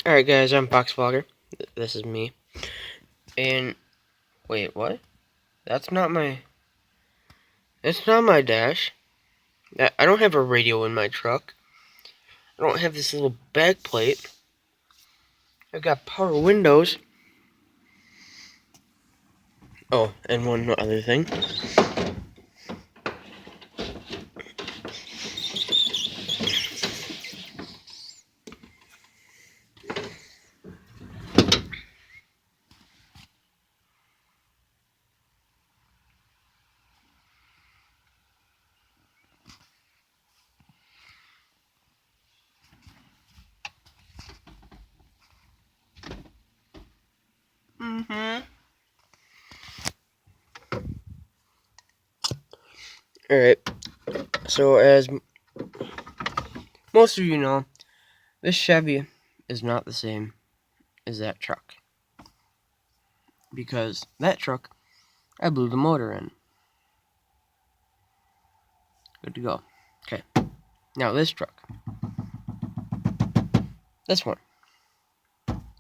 Alright guys, I'm Fox Vlogger. This is me. And wait, what? That's not my dash. I don't have a radio in my truck. I don't have this little back plate. I've got power windows. Oh, and one other thing. Alright, so as most of you know, this Chevy is not the same as that truck. Because that truck, I blew the motor in. Good to go. Okay. Now this truck. This one.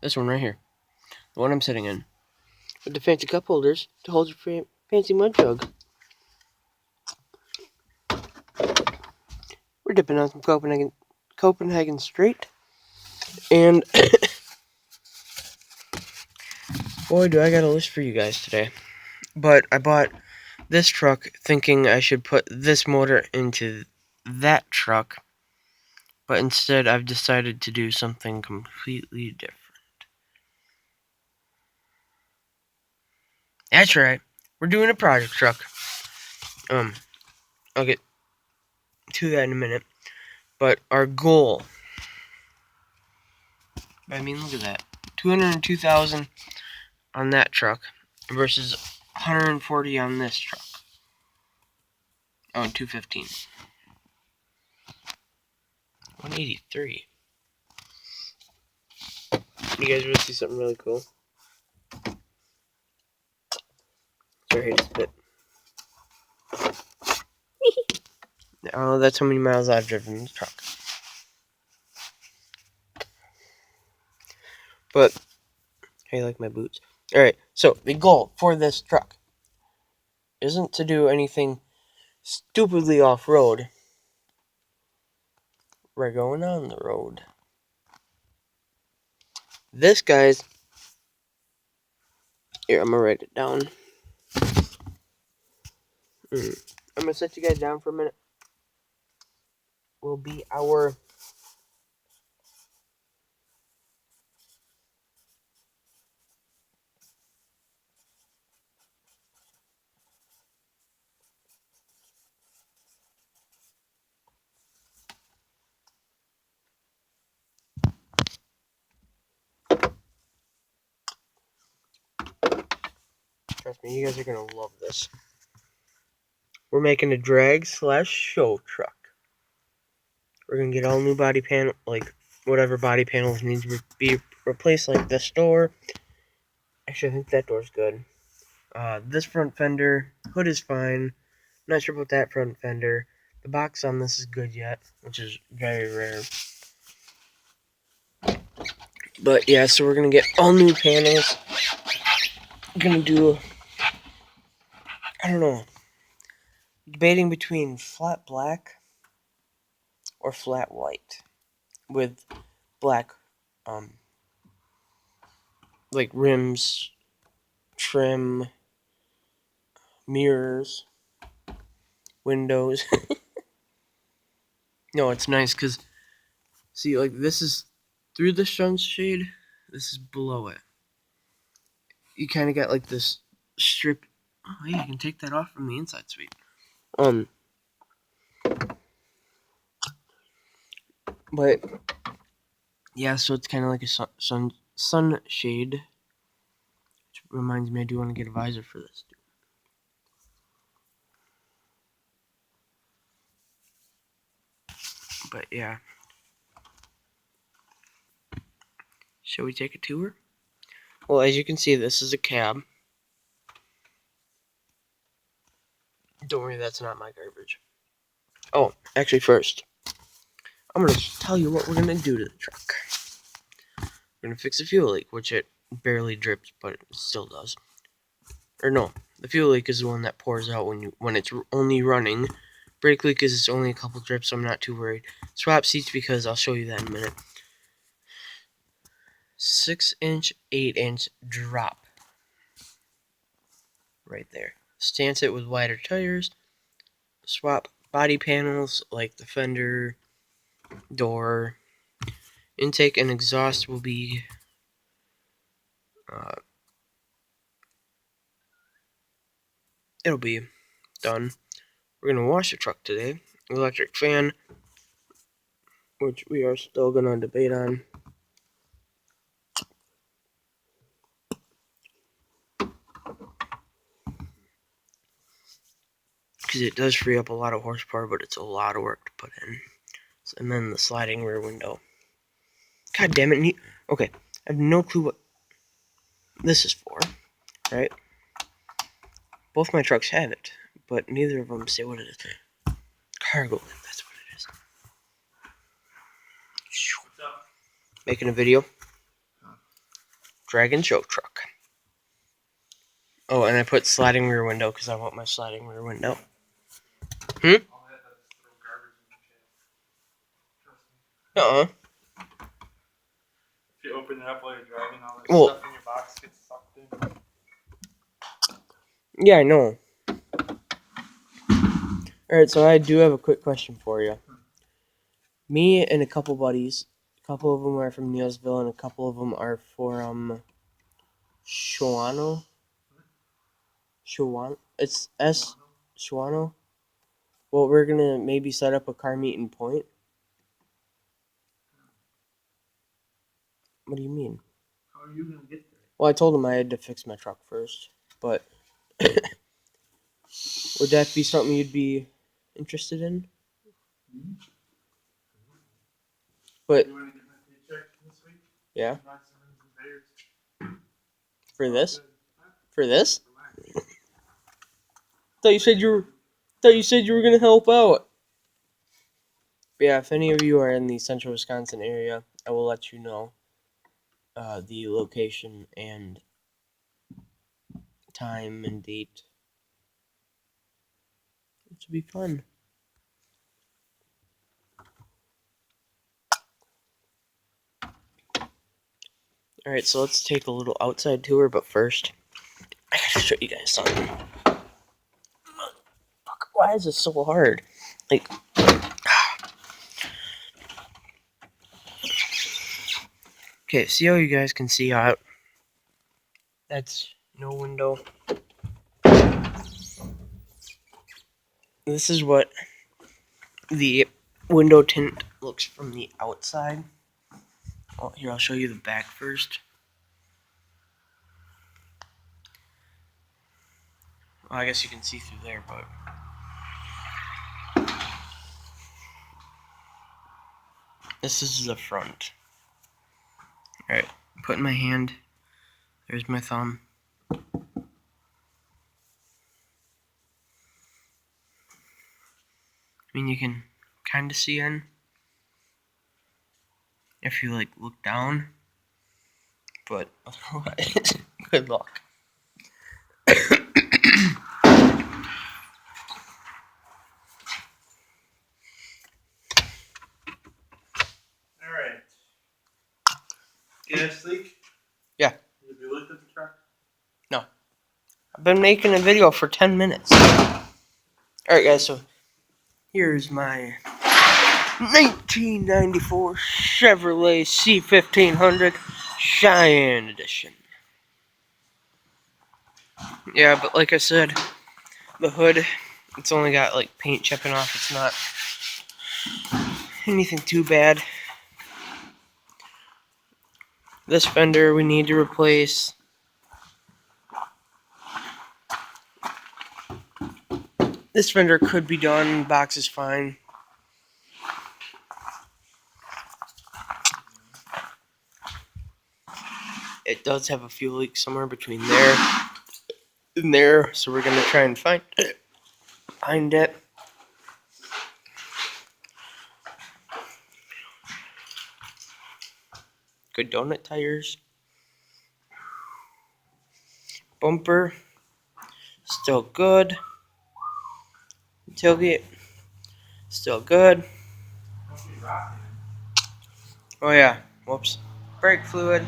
This one right here. The one I'm sitting in. With the fancy cup holders to hold your fancy mud jug. We're dipping on some Copenhagen Straight. And boy, do I got a list for you guys today. But I bought this truck thinking I should put this motor into that truck. But instead, I've decided to do something completely different. That's right. We're doing a project truck. I'll get to that in a minute. But our goal, I mean, look at that. 202,000 on that truck versus 140 on this truck. Oh, 215. 183. You guys want to see something really cool? Sorry, I hate to spit. Oh, that's how many miles I've driven this truck. But, hey, you like my boots? Alright, so the goal for this truck isn't to do anything stupidly off-road. We're going on the road. This, guys, here, I'm gonna write it down. I'm gonna set you guys down for a minute. Will be our trust me, you guys are gonna love this. We're making a drag/show truck. We're gonna get all new body panel, like whatever body panels need to be replaced, like this door. Actually, I think that door's good. This front fender, hood is fine. Not sure about that front fender. The box on this is good yet, which is very rare. But yeah, so we're gonna get all new panels. We're gonna do, I don't know, debating between flat black or flat white with black, like rims, trim, mirrors, windows. No, it's nice because, see, like this is through the sunshade, this is below it. You kind of got like this strip. Oh, hey, you can take that off from the inside, sweet. But yeah, so it's kind of like a sunshade. Which reminds me, I do want to get a visor for this too. But yeah. Shall we take a tour? Well, as you can see, this is a cab. Don't worry, that's not my garbage. Oh, actually first, I'm going to tell you what we're going to do to the truck. We're going to fix the fuel leak, which it barely drips, but it still does. Or no, the fuel leak is the one that pours out when it's only running. Brake leak is it's only a couple drips, so I'm not too worried. Swap seats because I'll show you that in a minute. 6-inch, 8-inch drop. Right there. Stance it with wider tires. Swap body panels like the fender, door. Intake and exhaust will be it'll be done. We're gonna wash the truck today. Electric fan, which we are still gonna debate on. Because it does free up a lot of horsepower, but it's a lot of work to put in. And then the sliding rear window. God damn it. Okay, I have no clue what this is for, right? Both my trucks have it, but neither of them say what it is. Cargo lift, that's what it is. What's up? Making a video. Dragon show truck. Oh, and I put sliding rear window because I want my sliding rear window. Uh-uh. If you open it up while you're driving, all that Well, stuff in your box gets sucked in. Yeah, I know. Alright, so I do have a quick question for you. Me and a couple buddies, a couple of them are from Neilsville and a couple of them are from Shawano. It's S. Shawano. Well, we're gonna maybe set up a car meet in Point. What do you mean? How are you gonna get there? Well, I told him I had to fix my truck first, but would that be something you'd be interested in? But You wanna get my paycheck this week? yeah, Buy some rings and bears. for this, Good. for this. Relax. Thought you said you were gonna help out. But yeah, if any of you are in the central Wisconsin area, I will let you know the location and time and date. It should be fun. Alright, so let's take a little outside tour, but first, I gotta show you guys something. Fuck, why is this so hard? Like, okay, see how you guys can see out? That's no window. This is what the window tint looks from the outside. Oh, here, I'll show you the back first. Well, I guess you can see through there, but this is the front. Alright, put in my hand. There's my thumb. I mean, you can kind of see in if you like look down, but otherwise, good luck. Alright. Gas leak? Yeah. Have you looked at the truck? I've been making a video for 10 minutes. Alright guys, so here's my 1994 Chevrolet C1500 Cheyenne Edition. Yeah, but like I said, the hood, it's only got like paint chipping off. It's not anything too bad. This fender we need to replace. This fender could be done. Box is fine. It does have a fuel leak somewhere between there and there, so we're gonna try and find it. Good donut tires. Bumper. Still good. Tailgate. Still good. Must be rotten. Oh yeah. Whoops. Brake fluid.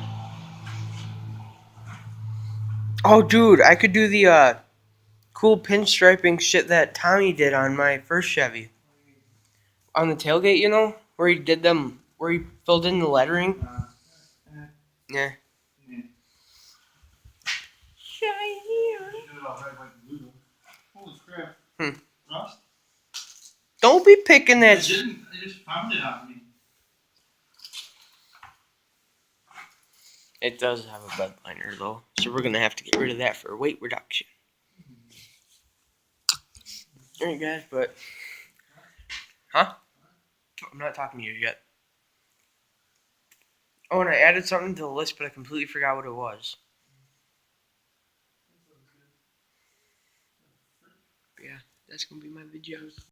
Oh dude, I could do the cool pinstriping shit that Tommy did on my first Chevy. On the tailgate, you know? Where he did them, where he filled in the lettering. Yeah. Yeah. Shiny. You did it all red, white, and blue. Holy crap. Rust? Don't be picking I that. didn't. I just found it on me. It does have a bed liner though, so we're gonna have to get rid of that for weight reduction. Alright guys, but huh? I'm not talking to you yet. Oh, and I added something to the list, but I completely forgot what it was. But yeah, that's gonna be my video.